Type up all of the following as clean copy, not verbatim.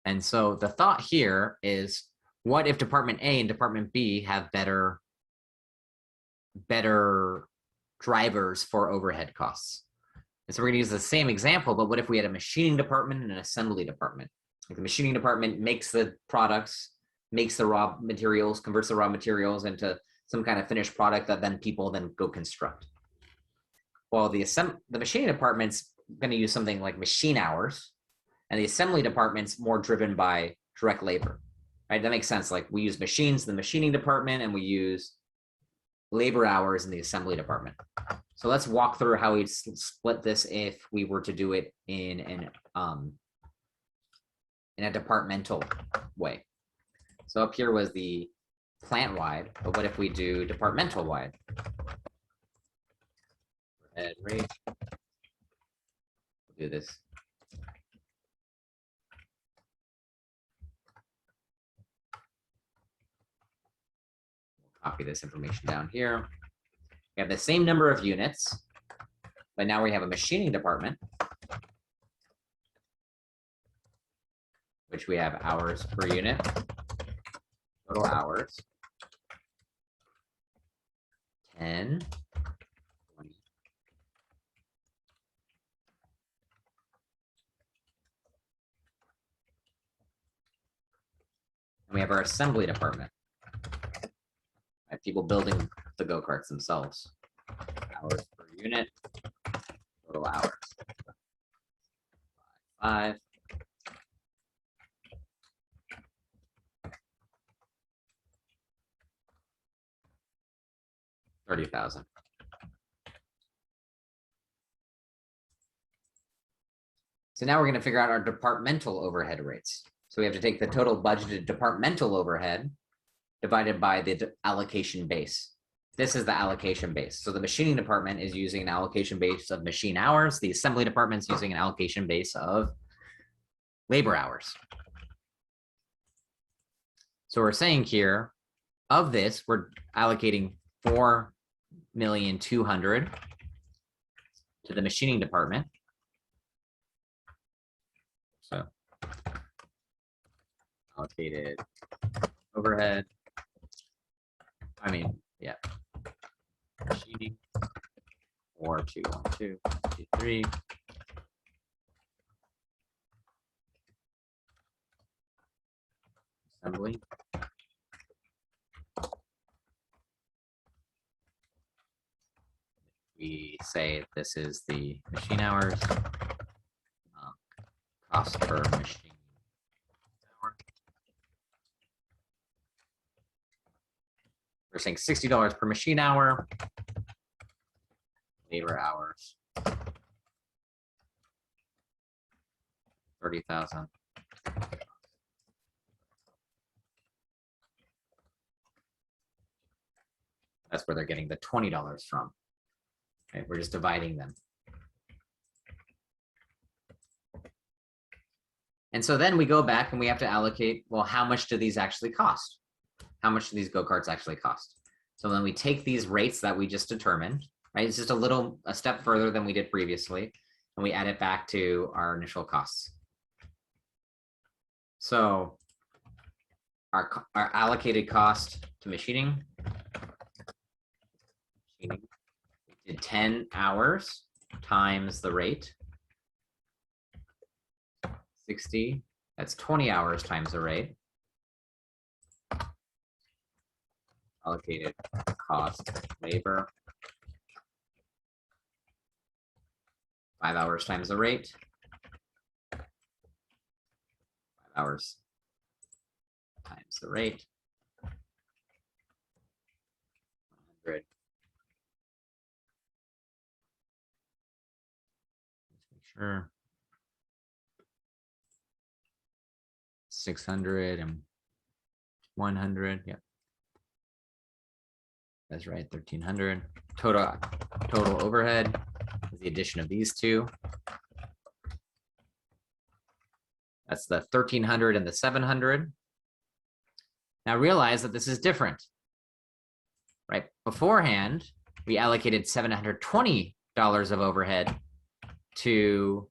And so the thought here is, what if Department A and Department B have better drivers for overhead costs? And so we're gonna use the same example, but what if we had a machining department and an assembly department? Like the machining department makes the products, makes the raw materials, converts the raw materials into some kind of finished product that then people then go construct. Well, the machining department's gonna use something like machine hours, and the assembly department's more driven by direct labor, right? That makes sense. Like we use machines in the machining department and we use labor hours in the assembly department. So let's walk through how we'd split this if we were to do it in a departmental way. So up here was the plant-wide, but what if we do departmental-wide? Overhead rate. We'll do this. Copy this information down here. We have the same number of units, but now we have a machining department, which we have hours per unit, total hours, 10, 20. And we have our assembly department. Right, people building the go-karts themselves. Hours per unit, total hours. 5. $30,000. So now we're going to figure out our departmental overhead rates. So we have to take the total budgeted departmental overhead divided by the allocation base. This is the allocation base. So the machining department is using an allocation base of machine hours. The assembly department is using an allocation base of labor hours. So we're saying here, of this, we're allocating 4,200,000 to the machining department. So allocated overhead. Yeah. Machining 4,212,23. Assembly. We say this is the machine hours, cost per machine hour. We're saying $60 per machine hour, labor hours, 30,000. That's where they're getting the $20 from. Okay, we're just dividing them. And so then we go back and we have to allocate, well, how much do these actually cost? How much do these go-karts actually cost? So then we take these rates that we just determined, right? It's just a step further than we did previously, and we add it back to our initial costs. So our allocated cost to machining, we did 10 hours times the rate, 60, that's 20 hours times the rate. Allocated cost labor, 5 hours times the rate, 5 hours times the rate, 100. Let's make sure. 600 and 100, yep. That's right, 1,300. Total overhead is the addition of these two. That's the 1,300 and the 700. Now realize that this is different, right? Beforehand, we allocated $720 of overhead to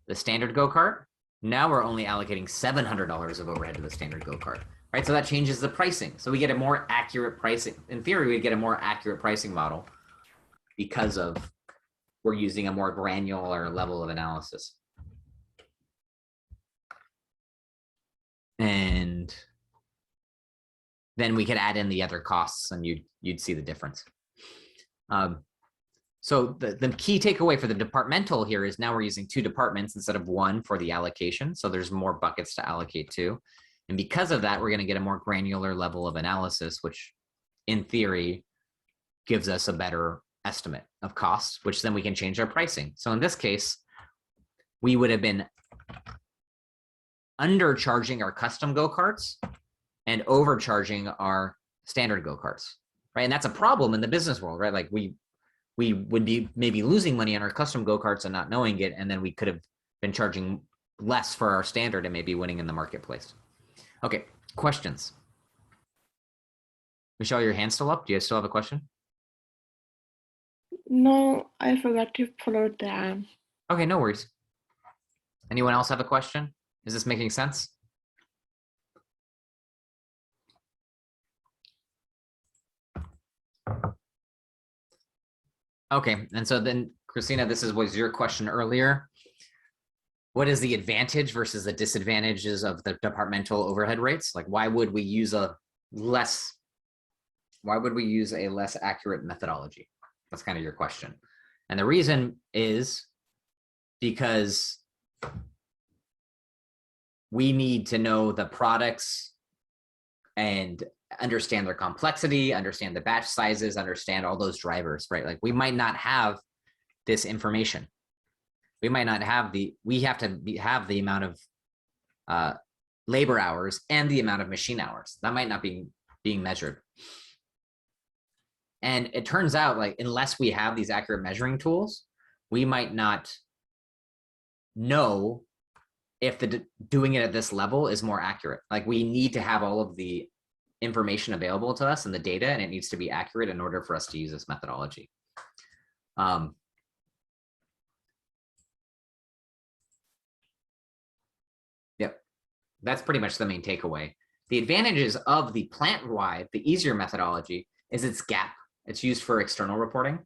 the standard go-kart Now we're only allocating $700 of overhead to the standard go-kart, right? So that changes the pricing. So we get a more accurate pricing. In theory, we get a more accurate pricing model because of we're using a more granular level of analysis. And then we could add in the other costs and you'd see the difference. So the key takeaway for the departmental here is now we're using 2 departments instead of 1 for the allocation. So there's more buckets to allocate to. And because of that, we're going to get a more granular level of analysis, which in theory gives us a better estimate of costs, which then we can change our pricing. So in this case, we would have been undercharging our custom go-karts and overcharging our standard go-karts, right? And that's a problem in the business world, right? Like we would be maybe losing money on our custom go-karts and not knowing it, and then we could have been charging less for our standard and maybe winning in the marketplace. Okay, questions? Michelle, your hand's still up? Do you still have a question? No, I forgot to follow that. Okay, no worries. Anyone else have a question? Is this making sense? Okay, and so then, Christina, this was your question earlier. What is the advantage versus the disadvantages of the departmental overhead rates? Like, why would we use a less accurate methodology? That's kind of your question. And the reason is because we need to know the products and understand their complexity, understand the batch sizes, understand all those drivers, right? Like we might not have this information. We might not have we have to have the amount of labor hours and the amount of machine hours. That might not be being measured. And it turns out, like, unless we have these accurate measuring tools, we might not know if doing it at this level is more accurate. Like we need to have all of the information available to us and the data, and it needs to be accurate in order for us to use this methodology. Yep, that's pretty much the main takeaway. The advantages of the Plantwide, the easier methodology, is its gap. It's used for external reporting.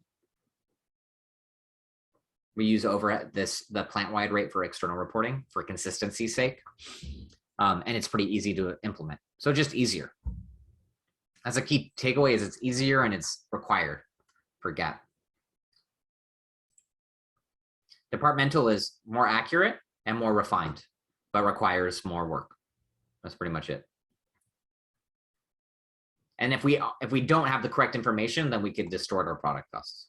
We use the Plantwide rate for external reporting for consistency's sake. And it's pretty easy to implement. So just easier. As a key takeaway is it's easier and it's required for gap. Departmental is more accurate and more refined, but requires more work. That's pretty much it. And if we don't have the correct information, then we could distort our product costs.